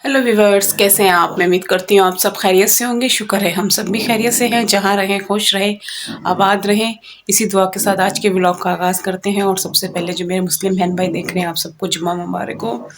Hello viewers, कैसे हैं आप। मैं उम्मीद करती हूँ आप सब खैरियत से होंगे। शुक्र है हम सब भी खैरियत से हैं। जहाँ रहें खुश रहें, आबाद रहें, इसी दुआ के साथ आज के व्लॉग का आगाज़ करते हैं। और सबसे पहले जो मेरे मुस्लिम बहन भाई देख रहे हैं, आप सबको जुम्मा मुबारक हो।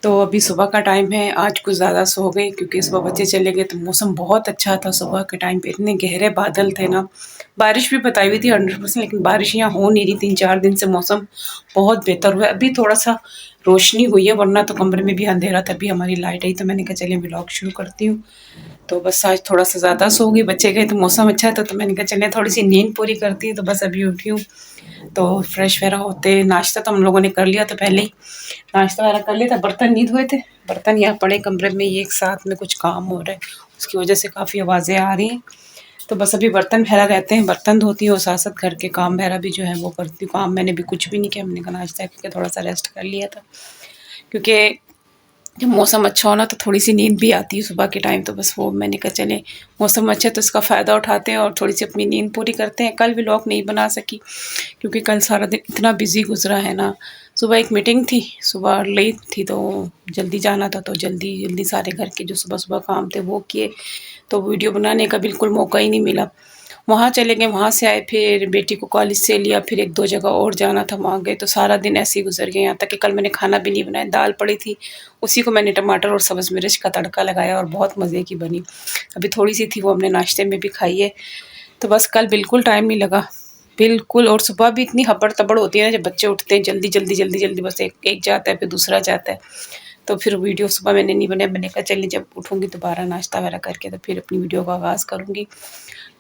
तो अभी सुबह का टाइम है। आज कुछ ज़्यादा सो गई क्योंकि सुबह बच्चे चले गए तो मौसम बहुत अच्छा था। सुबह के टाइम पे इतने गहरे बादल थे ना, बारिश भी बताई हुई थी 100%, लेकिन बारिश यहाँ हो नहीं रही। 3-4 दिन से मौसम बहुत बेहतर हुआ है। अभी थोड़ा सा रोशनी हुई है, वरना तो कमरे में भी अंधेरा था। तभी हमारी लाइट आई तो मैंने कहा चलिए व्लॉग शुरू करती हूँ। तो बस आज थोड़ा सा ज़्यादा सो गई, बच्चे गए तो मौसम अच्छा था तो मैंने कहा चलिए थोड़ी सी नींद पूरी करती है। तो बस अभी उठी हूँ। तो फ्रेश वगैरह होते, नाश्ता तो हम लोगों ने कर लिया था पहले ही। नाश्ता वगैरह कर लिया था, बर्तन नहीं धोए थे। बर्तन यहाँ पड़े कमरे में, ये एक साथ में कुछ काम हो रहा है, उसकी वजह से काफ़ी आवाज़ें आ रही हैं। तो बस अभी बर्तन वगैरह रहते हैं, बर्तन धोती हूँ, साथ साथ घर के काम वगैरह भी जो है वो करती हूँ। काम मैंने भी कुछ भी नहीं किया, मैंने कहा नाश्ता करके थोड़ा सा रेस्ट कर लिया था। क्योंकि जब मौसम अच्छा हो ना तो थोड़ी सी नींद भी आती है सुबह के टाइम। तो बस वो मैंने कहा चले मौसम अच्छा है तो इसका फ़ायदा उठाते हैं और थोड़ी सी अपनी नींद पूरी करते हैं। कल व्लॉग नहीं बना सकी क्योंकि कल सारा दिन इतना बिजी गुजरा है ना। सुबह एक मीटिंग थी, सुबह लेट थी तो जल्दी जाना था, तो जल्दी जल्दी सारे घर के जो सुबह सुबह काम थे वो किए। तो वीडियो बनाने का बिल्कुल मौका ही नहीं मिला। वहाँ चले गए, वहाँ से आए, फिर बेटी को कॉलेज से लिया, फिर 1-2 जगह और जाना था, वहाँ गए। तो सारा दिन ऐसे ही गुजर गया। यहाँ तक कि कल मैंने खाना भी नहीं बनाया, दाल पड़ी थी, उसी को मैंने टमाटर और सब्ज़ मिर्च का तड़का लगाया और बहुत मज़े की बनी। अभी थोड़ी सी थी, वो हमने नाश्ते में भी खाई है। तो बस कल बिल्कुल टाइम नहीं लगा, बिल्कुल। और सुबह भी इतनी हबड़-तबड़ होती है ना, जब बच्चे उठते हैं जल्दी जल्दी जल्दी जल्दी, बस एक एक जाता है फिर दूसरा जाता है। तो फिर वीडियो सुबह मैंने नहीं बनाया। मैंने कहा चलिए जब उठूँगी दोबारा नाश्ता वगैरह करके तो फिर अपनी वीडियो का आगाज़ करूँगी।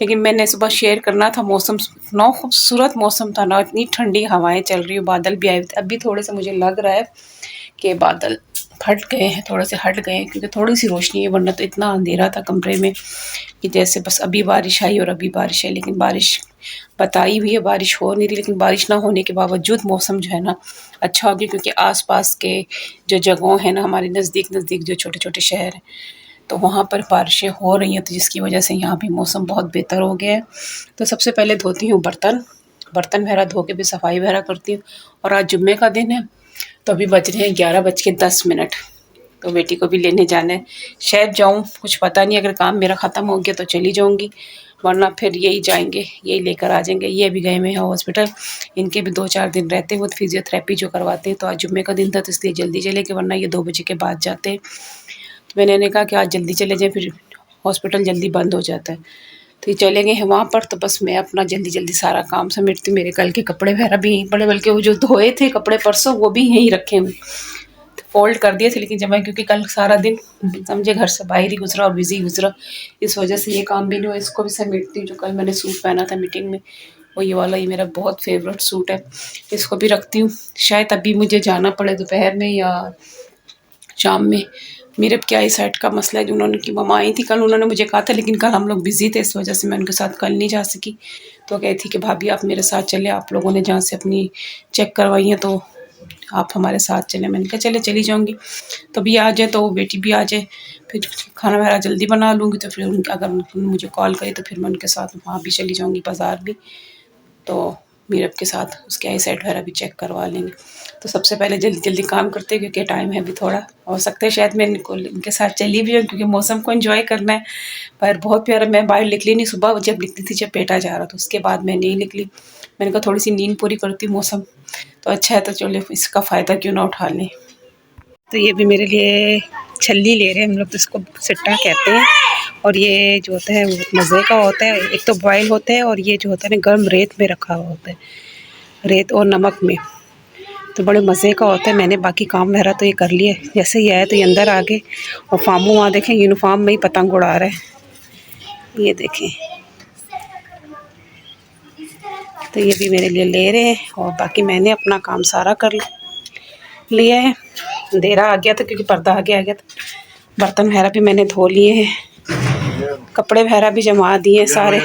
लेकिन मैंने सुबह शेयर करना था, मौसम इतना खूबसूरत मौसम था ना, इतनी ठंडी हवाएं चल रही हैं, बादल भी आए हुए थे। अभी थोड़े से मुझे लग रहा है कि बादल हट गए हैं, थोड़े से हट गए हैं क्योंकि थोड़ी सी रोशनी है, वरना तो इतना अंधेरा था कमरे में कि जैसे बस अभी बारिश आई और अभी बारिश है। लेकिन बारिश बताई हुई है, बारिश हो नहीं रही। लेकिन बारिश ना होने के बावजूद मौसम जो है ना अच्छा हो गया, क्योंकि आसपास के जो जगहों हैं ना, हमारे नज़दीक नज़दीक जो छोटे छोटे शहर हैं, तो वहाँ पर बारिशें हो रही हैं, तो जिसकी वजह से यहाँ भी मौसम बहुत बेहतर हो गया है। तो सबसे पहले धोती हूँ बर्तन, बर्तन वगैरह धो के भी सफाई वगैरह करती हूँ। और आज जुम्मे का दिन है तो अभी बज रहे हैं 11:10। तो बेटी को भी लेने जाना है, शायद जाऊँ, कुछ पता नहीं। अगर काम मेरा ख़त्म हो गया तो चली जाऊँगी, वरना फिर यही जाएंगे, यही लेकर आ जाएंगे। ये अभी गए हुए हैं हॉस्पिटल, इनके भी 2-4 दिन रहते हैं, वो फिजियोथेरेपी जो करवाते हैं। तो आज जुम्मे का दिन था तो इसलिए जल्दी चले गए, वरना ये 2 बजे के बाद जाते हैं। तो मैंने इन्हें कहा कि आज जल्दी चले जाएँ, फिर हॉस्पिटल जल्दी बंद हो जाता है। तो ये चले गए हैं वहाँ पर। तो बस मैं अपना जल्दी जल्दी सारा काम समेटती हूँ। मेरे कल के कपड़े वगैरह भी यहीं पड़े, बल्कि वो जो धोए थे कपड़े परसों वो भी यहीं रखे हुए, फ़ोल्ड कर दिए थे। लेकिन जब मैं, क्योंकि कल सारा दिन समझे घर से बाहर ही गुजरा और बिज़ी गुजरा, इस वजह से ये काम भी नहीं हुआ। इसको भी समेटती हूँ। जो कल मैंने सूट पहना था मीटिंग में, वो ये वाला, ये मेरा बहुत फेवरेट सूट है, इसको भी रखती हूँ। शायद अभी मुझे जाना पड़े दोपहर में या शाम में। मेरे क्या ही सेट का मसला है, जो उन्होंने की मम्मा आई थी कल, उन्होंने मुझे कहा था, लेकिन कल हम लोग बिज़ी थे, इस वजह से मैं उनके साथ कल नहीं जा सकी। तो कही थी कि भाभी आप मेरे साथ चले, आप लोगों ने जहाँ से अपनी चेक करवाई हैं तो आप हमारे साथ चलें। मैंने कहा चले, चली जाऊँगी। तो अभी आ जाए तो बेटी भी आ जाए, फिर खाना वगैरह जल्दी बना लूँगी। तो फिर उनके, अगर मुझे कॉल करे तो फिर मैं उनके साथ वहाँ भी चली जाऊँगी, बाज़ार भी। तो मीरब के साथ उसके आई सेट वगैरह भी चेक करवा लेंगे। तो सबसे पहले जल्दी जल्दी काम करते हैं क्योंकि टाइम है अभी थोड़ा। हो सकता है शायद मैं इनके साथ चली भी जाऊँ, क्योंकि मौसम को एंजॉय करना है। पर बहुत प्यारा, मैं बाहर निकली नहीं सुबह, जब निकली थी जब बेटा जा रहा था, उसके बाद मैं नहीं निकली। मैंने कहा थोड़ी सी नींद पूरी करती हूँ, मौसम तो अच्छा है तो चलो इसका फ़ायदा क्यों ना उठा लें। तो ये भी मेरे लिए छल्ली ले रहे हैं, हम लोग तो इसको सिट्टा कहते हैं। और ये जो होता है वो मज़े का होता है, एक तो बॉयल होता है और ये जो होता है ना गर्म रेत में रखा हुआ होता है, रेत और नमक में, तो बड़े मज़े का होता है। मैंने बाकी काम वगैरह तो ये कर लिए, जैसे ही आया तो ये अंदर आ गए। और फामू वहाँ देखें यूनिफॉर्म में ही पतंग उड़ा रहा है, ये देखें। तो ये भी मेरे लिए ले रहे हैं और बाकी मैंने अपना काम सारा कर लिया है। अंधेरा आ गया था क्योंकि पर्दा आगे आ गया था। बर्तन वगैरह भी मैंने धो लिए हैं, कपड़े वगैरह भी जमा दिए सारे।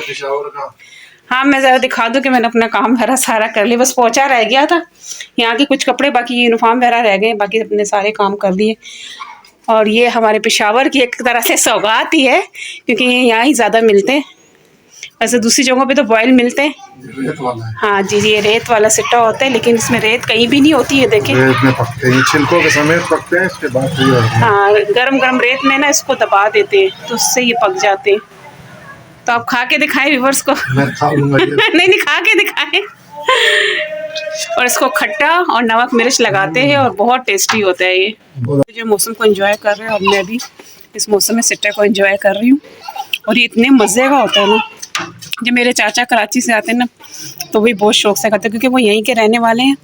हाँ, मैं ज़रा दिखा दूँ कि मैंने अपना काम वगैरह सारा कर लिया, बस पोंछा रह गया था। यहाँ के कुछ कपड़े, बाकी यूनिफॉर्म वगैरह रह गए, बाकी अपने सारे काम कर दिए। और ये हमारे पेशावर की एक तरह से सौगात ही है, क्योंकि ये यहाँ ही ज़्यादा मिलते हैं। ऐसे दूसरी जगहों पे तो बॉयल मिलते हैं। रेत वाला है। हाँ जी, ये रेत वाला सिट्टा होता है, लेकिन इसमें रेत कहीं भी नहीं होती है। देखें, रेत में पकते हैं, छिलकों के समेत पकते हैं, इसके बाद फिर ये होते हैं। हाँ, गरम गरम रेत में ना इसको दबा देते हैं तो उससे ये पक जाते हैं। तो आप खा के दिखाएं व्यूअर्स को। मैं खा लूंगा ये। नहीं नहीं, खा के दिखाएं। और इसको खट्टा और नमक मिर्च लगाते हैं और बहुत टेस्टी होता है ये। जो मौसम को एंजॉय कर रहे हैं और मैं भी इस मौसम में सिट्टा को एंजॉय कर रही हूँ। और ये इतने मज़े का होता है ना। जब मेरे चाचा कराची से आते हैं ना तो वही बहुत शौक से खाते हैं, क्योंकि वो यहीं के रहने वाले हैं।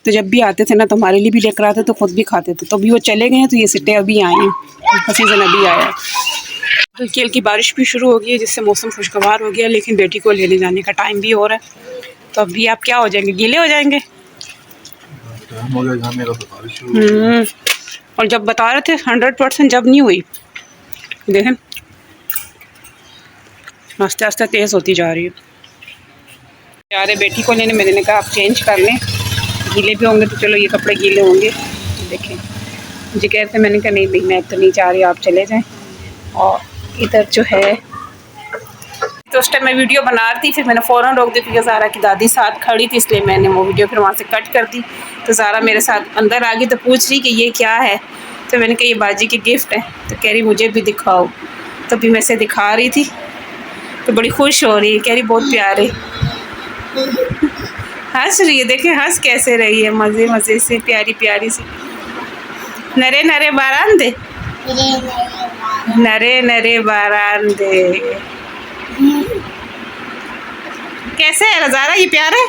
तो जब भी आते थे ना तो हमारे लिए भी लेकर आते, तो खुद भी खाते थे। तो अभी वो चले गए हैं तो ये सिट्टे अभी आए हैं, इनका सीज़न अभी आया है। हल्की हल्की बारिश भी शुरू हो गई है, जिससे मौसम खुशगवार हो गया। लेकिन बेटी को लेने जाने का टाइम भी हो रहा है, तो अभी आप क्या हो जाएंगे, गीले हो जाएंगे। और जब बता रहे थे 100% जब नहीं हुई, देखें आस्ते आस्ते तेज़ होती जा रही है। यार बेटी को लेने, मैंने कहा आप चेंज कर लें, गीले भी होंगे तो चलो ये कपड़े गीले होंगे। देखें मुझे कहते थे, मैंने कहा नहीं भाई मैं तो नहीं चाह रही, आप चले जाएं। और इधर जो है, तो उस टाइम मैं वीडियो बना रही थी, फिर मैंने फ़ौरन रोक दी क्योंकि ज़ारा की दादी साथ खड़ी थी, इसलिए मैंने वो वीडियो फिर वहाँ से कट कर दी। तो ज़ारा मेरे साथ अंदर आ गई तो पूछ रही कि ये क्या है। तो मैंने कहा ये बाजी की गिफ्ट है। तो कह रही मुझे भी दिखाओ। तो अभी मैं इसे दिखा रही थी तो बड़ी खुश हो रही है, कह रही बहुत प्यारे। हंस रही है, देखें हंस कैसे रही है, मज़े मज़े से, प्यारी प्यारी सी। नरे नरे बारान दे, नरे नरे बारान दे। कैसे है रज़ारा, ये प्यारे?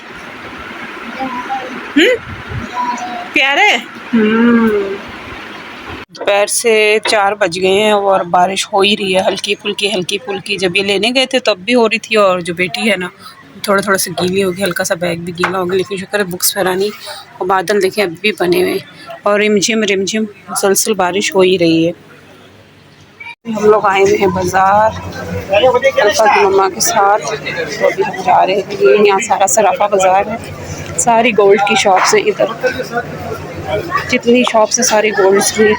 प्यारे। दोपहर से 4 बज गए हैं और बारिश हो ही रही है, हल्की फुल्की। जब ये लेने गए थे तब भी हो रही थी। और जो बेटी है ना थोड़ा थोड़ा सा गीली होगी, हल्का सा बैग भी गीला हो गया, लेकिन शुक्र है बुक्स फरानी। और बादल देखें अभी भी बने हुए हैं और रिमझिम मुसलसल बारिश हो ही रही है। हम लोग आए हुए हैं बाज़ार अल्फा की मम्मा के साथ। तो अभी हम जा रहे हैं, ये यहाँ सारा सराफा बाज़ार है, सारी गोल्ड की शॉप्स है। इधर जितनी शॉप्स है सारी गोल्ड की है।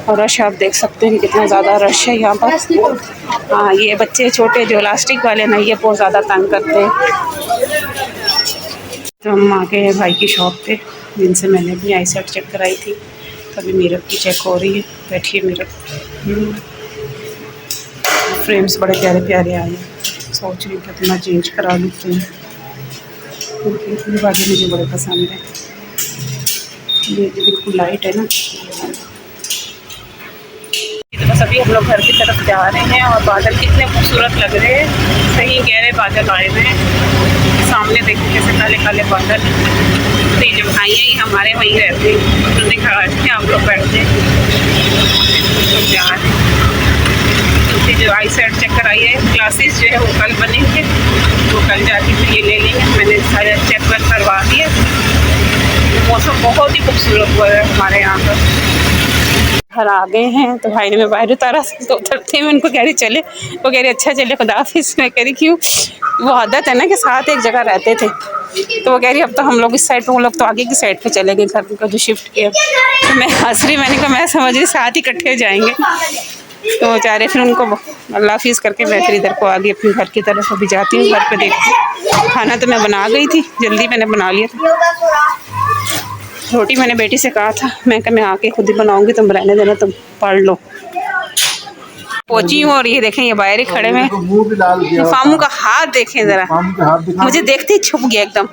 और रश आप देख सकते हैं कितना ज़्यादा रश है यहाँ पर। हाँ, ये बच्चे छोटे जो इलास्टिक वाले ना, ये बहुत ज़्यादा तंग करते हैं। तो हम आ गए हैं भाई की शॉप पे, जिनसे मैंने अपनी आई सेट चेक कराई थी। तो अभी मिरर की चेक हो रही है। बैठिए, मिरर फ्रेम्स बड़े प्यारे प्यारे आए हैं। सोच रही हूँ कि अपना चेंज करा लेते हैं, क्योंकि ये वाले मुझे बड़े पसंद है। ये बिल्कुल लाइट है ना। तो बस अभी हम लोग घर की तरफ जा रहे हैं और बादल कितने खूबसूरत लग रहे हैं, सही गहरे बादल आए हुए हैं। सामने देखिए कैसे काले काले बादल। तो ये जो भाई हैं ये हमारे वहीं रहते हैं, उन्होंने कहा कि हम लोग बैठते हैं। तो जा रहे हैं, जो आई सेट चेक कराई है, क्लासेस जो है वो कल बनेंगे, वो कल जाके फिर ये ले लेंगे। मैंने सारे चेक वेक करवा दिए। मौसम बहुत ही खूबसूरत हुआ है हमारे यहाँ पर। घर आ गए हैं तो भाई ने मैं बाहर उतारा, तो उतरते में उनको कह रही चले, वो कह रही अच्छा चले, खुदा हाफिज़। मैं कह रही क्यों, वो आदत है ना कि साथ एक जगह रहते थे। तो वो कह रही अब तो हम लोग इस साइड पे, वो लोग तो आगे की साइड पे चले गए, घर का जो शिफ्ट किया। तो मैं हंस रही, मैंने कहा मैं समझ रही साथ ही इकट्ठे जाएंगे। तो बेचारे फिर उनको अल्लाह हाफिज़ करके मैं फिर इधर को आ गई अपनी घर की तरफ। अभी जाती हूँ घर पे देखती हूँ। खाना तो मैं बना गई थी, जल्दी मैंने बना लिया था। रोटी मैंने बेटी से कहा था, मैं कहा मैं आके खुद ही बनाऊंगी, तुम रहने देना, तुम पढ़ लो। पहुंची हूँ और ये देखें ये बाहर ही खड़े में। फामू का हाथ देखें ज़रा, मुझे देखते ही छुप गया एकदम।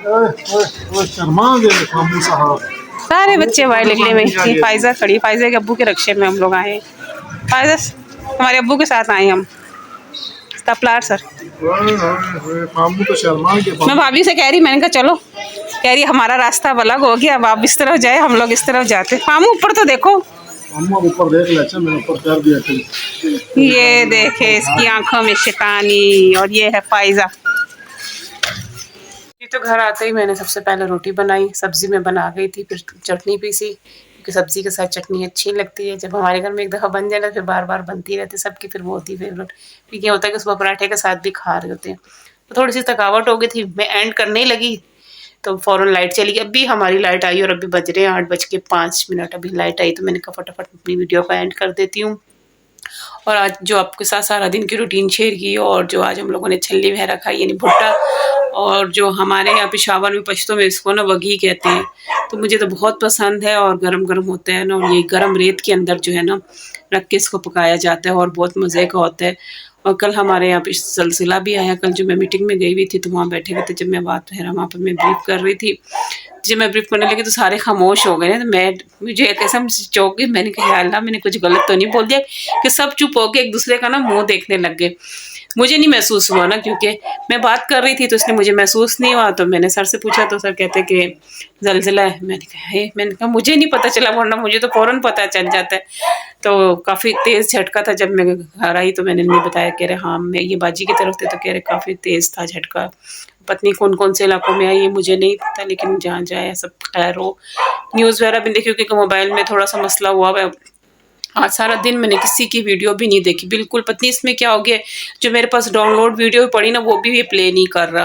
सारे बच्चे बाहर निकले में। ये फायजा खड़ी, फायजा के अब्बू के रक्षे में हम लोग आए। फायजा हमारे अब्बू के साथ आए हम। तपलार सर, मैं भाभी से कह रही, मैंने कहा चलो, कह रही हमारा रास्ता अलग हो गया, अब आप इस तरफ जाए, हम लोग इस तरफ जाते। फामू ऊपर तो देखो, ऊपर देख ले। अच्छा मैंने ऊपर कर दिया। ये देखे इसकी आंखों में शैतानी। और ये है फायजा। ये तो घर आते ही मैंने सबसे पहले रोटी बनाई, सब्जी में बना गई थी, फिर चटनी पीसी, क्योंकि सब्जी के साथ चटनी अच्छी लगती है। जब हमारे घर में एक दफ़ा बन जाए ना फिर बार बार बनती रहती है, सबकी फिर वो होती है फेवरेट। फिर ये होता है कि सुबह पराठे के साथ भी खा रहे होते हैं। तो थोड़ी सी थकावट हो गई थी, मैं एंड करने ही लगी तो फ़ौरन लाइट चली गई। अभी हमारी लाइट आई और अभी बज रहे हैं 8:05। अभी लाइट आई तो मैंने कहा फटाफट अपनी वीडियो को एंड कर देती हूँ। और आज जो आपके साथ सारा दिन की रूटीन शेयर की, और जो आज हम लोगों ने छल्ली वगैरह खाई यानी भुट्टा, और जो हमारे यहाँ पेशावर में पश्तो में इसको ना वगी कहते हैं, तो मुझे तो बहुत पसंद है। और गरम गरम होता है ना, और ये गरम रेत के अंदर जो है ना रख के इसको पकाया जाता है और बहुत मज़े का होता है। और कल हमारे यहाँ पे सिलसिला भी आया। कल जो मैं मीटिंग में गई हुई थी तो वहाँ बैठे हुए थे, जब मैं बात वहाँ पर मैं ब्रीफ कर रही थी, जब मैं ब्रीफ करने लगी तो सारे खामोश हो गए ना। तो मुझे कसम से चौंक गई। मैंने कहा या अल्लाह, मैंने कुछ गलत तो नहीं बोल दिया कि सब चुप हो के एक दूसरे का ना मुंह देखने लग गए। मुझे नहीं महसूस हुआ ना, क्योंकि मैं बात कर रही थी तो इसलिए मुझे महसूस नहीं हुआ। तो मैंने सर से पूछा तो सर कहते कि ज़लज़ला है। मैंने कहा मुझे नहीं पता चला, वरना मुझे तो फ़ौरन पता चल जाता है। तो काफ़ी तेज़ झटका था। जब मैं घर आई तो मैंने नहीं बताया, कह रहे हाँ मैं ये बाजी की तरफ थे, तो कह रहे काफ़ी तेज़ था झटका। पत्नी कौन कौन से इलाकों में आई ये मुझे नहीं पता, लेकिन जहाँ जाए सब खैर हो। न्यूज़ वगैरह भी देखी, क्योंकि मोबाइल में थोड़ा सा मसला हुआ है। आज सारा दिन मैंने किसी की वीडियो भी नहीं देखी बिल्कुल। पत्नी इसमें क्या हो गया, जो मेरे पास डाउनलोड वीडियो पड़ी ना वो भी ये प्ले नहीं कर रहा।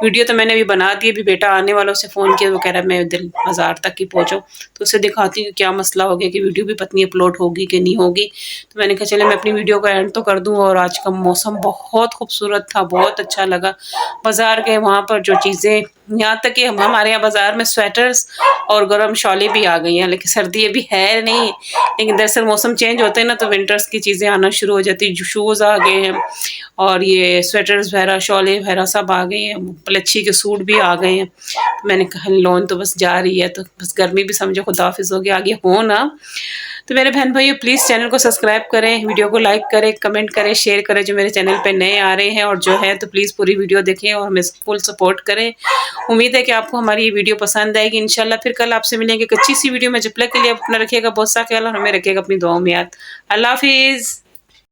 वीडियो तो मैंने अभी बना दी, अभी बेटा आने वाला, उसे फ़ोन किया, वो कह रहा है मैं दिल बाज़ार तक ही पहुँचूँ, तो उसे दिखाती हूँ क्या मसला हो गया कि वीडियो भी पत्नी अपलोड होगी कि नहीं होगी। तो मैंने कहा चले मैं अपनी वीडियो का एंड तो कर दूँ। और आज का मौसम बहुत खूबसूरत था, बहुत अच्छा लगा। बाज़ार गए, वहाँ पर जो चीज़ें, यहाँ तक कि हमारे यहाँ बाज़ार में स्वेटर्स और गर्म शॉलें भी आ गई हैं, लेकिन सर्दी अभी है नहीं। लेकिन दरअसल मौसम चेंज होते हैं ना तो विंटर्स की चीज़ें आना शुरू हो जाती हैं। शूज़ आ गए हैं और ये स्वेटर्स वगैरह, शॉलें वगैरह सब आ गई हैं। पलच्छी के सूट भी आ गए हैं। मैंने कहा लोन तो बस जा रही है, तो बस गर्मी भी समझो खुदाफिज हो गया, आगे हो ना। तो मेरे बहन भाइयों प्लीज़ चैनल को सब्सक्राइब करें, वीडियो को लाइक करें, कमेंट करें, शेयर करें जो मेरे चैनल पे नए आ रहे हैं, और जो है तो प्लीज़ पूरी वीडियो देखें और हमें फुल सपोर्ट करें। उम्मीद है कि आपको हमारी ये वीडियो पसंद आएगी। इंशाल्लाह फिर कल आपसे मिलेंगे एक अच्छी सी वीडियो में। जब तक के लिए अपना रखिएगा बहुत सा ख्याल और हमें रखिएगा अपनी दुआओं में याद। अल्लाह हाफिज़।